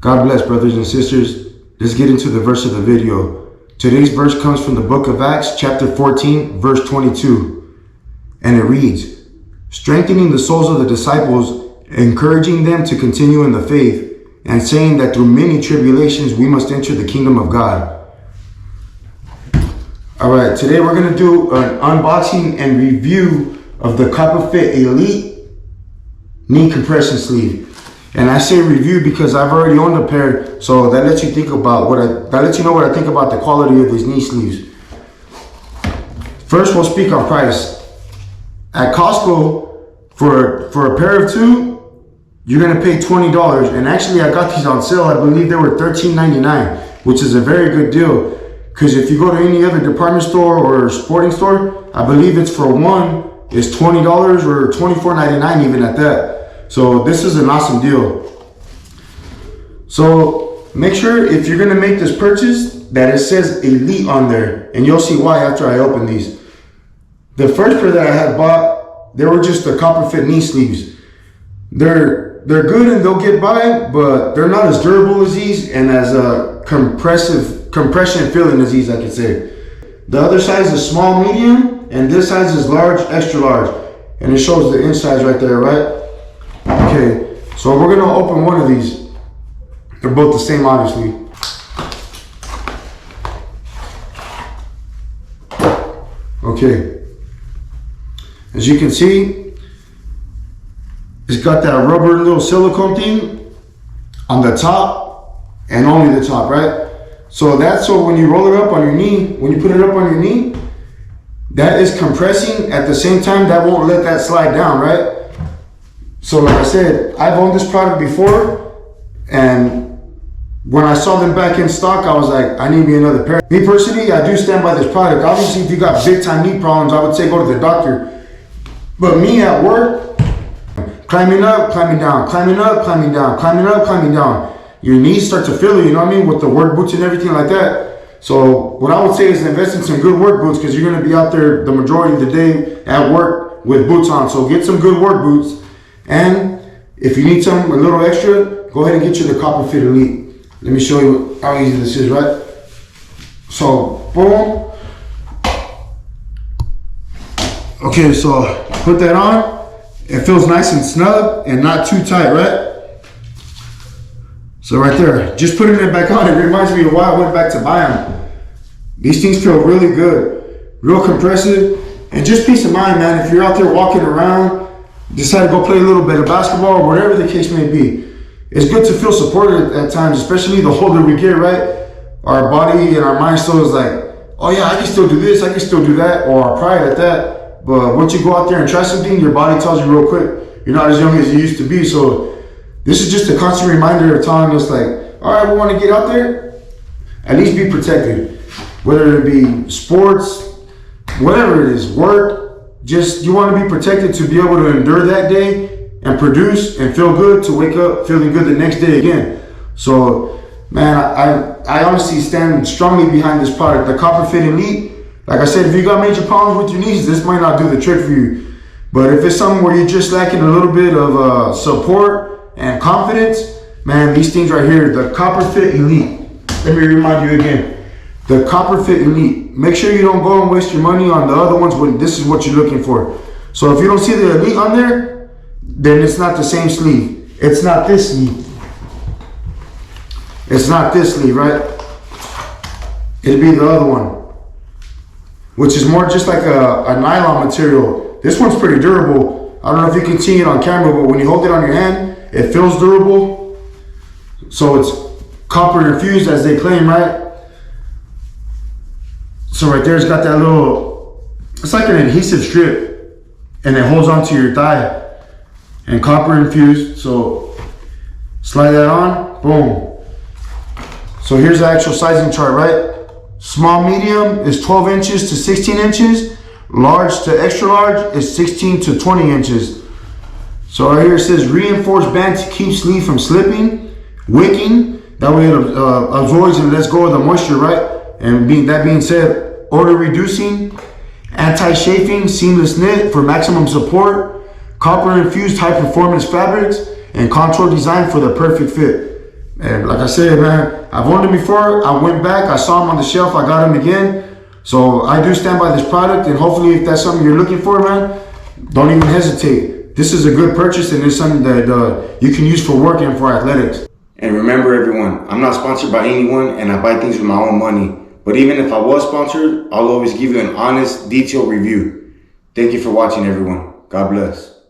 God bless, brothers and sisters. Let's get into the verse of the video. Today's verse comes from the book of Acts, chapter 14, verse 22. And it reads, strengthening the souls of the disciples, encouraging them to continue in the faith, and saying that through many tribulations we must enter the kingdom of God. All right, today we're going to do an unboxing and review of the CopperFit Elite knee compression sleeve. And I say review because I've already owned a pair, so that lets you think about that lets you know what I think about the quality of these knee sleeves. First, we'll speak on price. At Costco, for a pair of two, you're gonna pay $20. And actually, I got these on sale. I believe they were $13.99, which is a very good deal. Because if you go to any other department store or sporting store, I believe it's for one, it's $20 or $24.99 even at that. So this is an awesome deal. So make sure if you're gonna make this purchase that it says Elite on there, and you'll see why after I open these. The first pair that I had bought, they were just the CopperFit knee sleeves. They're good and they'll get by, but they're not as durable as these and as compression feeling as these, I could say. The other size is small, medium, and this size is large, extra large. And it shows the insides right there, right? Okay, so we're gonna open one of these. They're both the same, obviously. Okay, as you can see, it's got that rubber little silicone thing on the top and only the top, right? So that's so when you roll it up on your knee, when you put it up on your knee, that is compressing. At the same time, that won't let that slide down, right? So like I said, I've owned this product before, and when I saw them back in stock, I was like, I need me another pair. Me personally, I do stand by this product. Obviously, if you got big time knee problems, I would say go to the doctor. But me at work, climbing up, climbing down, climbing up, climbing down, climbing up, climbing down. Your knees start to feel it, you know what I mean? With the work boots and everything like that. So what I would say is invest in some good work boots, because you're gonna be out there the majority of the day at work with boots on. So get some good work boots. And if you need a little extra, go ahead and get you the CopperFit Elite. Let me show you how easy this is, right? So, boom. Okay, so put that on. It feels nice and snug and not too tight, right? So right there, just putting it back on, it reminds me of why I went back to buy them. These things feel really good, real compressive, and just peace of mind, man. If you're out there walking around, decide to go play a little bit of basketball or whatever the case may be, it's good to feel supported at times, especially the older we get, right? Our body and our mind still is like, oh yeah, I can still do this, I can still do that, or our pride at that. But once you go out there and try something, your body tells you real quick, you're not as young as you used to be. So this is just a constant reminder of telling us like, all right, we want to get out there, at least be protected. Whether it be sports, whatever it is, work, just you want to be protected to be able to endure that day and produce and feel good to wake up feeling good the next day again. So, man, I honestly stand strongly behind this product, the CopperFit Elite. Like I said, if you got major problems with your knees, this might not do the trick for you. But if it's something where you're just lacking a little bit of support and confidence, man, these things right here, the CopperFit Elite. Let me remind you again. The CopperFit Elite. Make sure you don't go and waste your money on the other ones when this is what you're looking for. So if you don't see the Elite on there, then it's not the same sleeve. It's not this sleeve. It's not this sleeve, right? It'll be the other one, which is more just like a nylon material. This one's pretty durable. I don't know if you can see it on camera, but when you hold it on your hand, it feels durable. So it's copper infused, as they claim, right? So right there, it's got that little, it's like an adhesive strip, and it holds onto your thigh, and copper infused. So slide that on, boom. So here's the actual sizing chart, right? Small medium is 12 inches to 16 inches. Large to extra large is 16 to 20 inches. So right here it says reinforced band to keep sleeve from slipping, wicking. That way it absorbs and lets go of the moisture, right? And that being said, odor reducing, anti-chafing, seamless knit for maximum support, copper infused high performance fabrics, and contour design for the perfect fit. And like I said, man, I've owned them before. I went back, I saw them on the shelf, I got them again. So I do stand by this product, and hopefully if that's something you're looking for, man, don't even hesitate. This is a good purchase, and it's something that you can use for work and for athletics. And remember, everyone, I'm not sponsored by anyone, and I buy things with my own money. But even if I was sponsored, I'll always give you an honest, detailed review. Thank you for watching, everyone. God bless.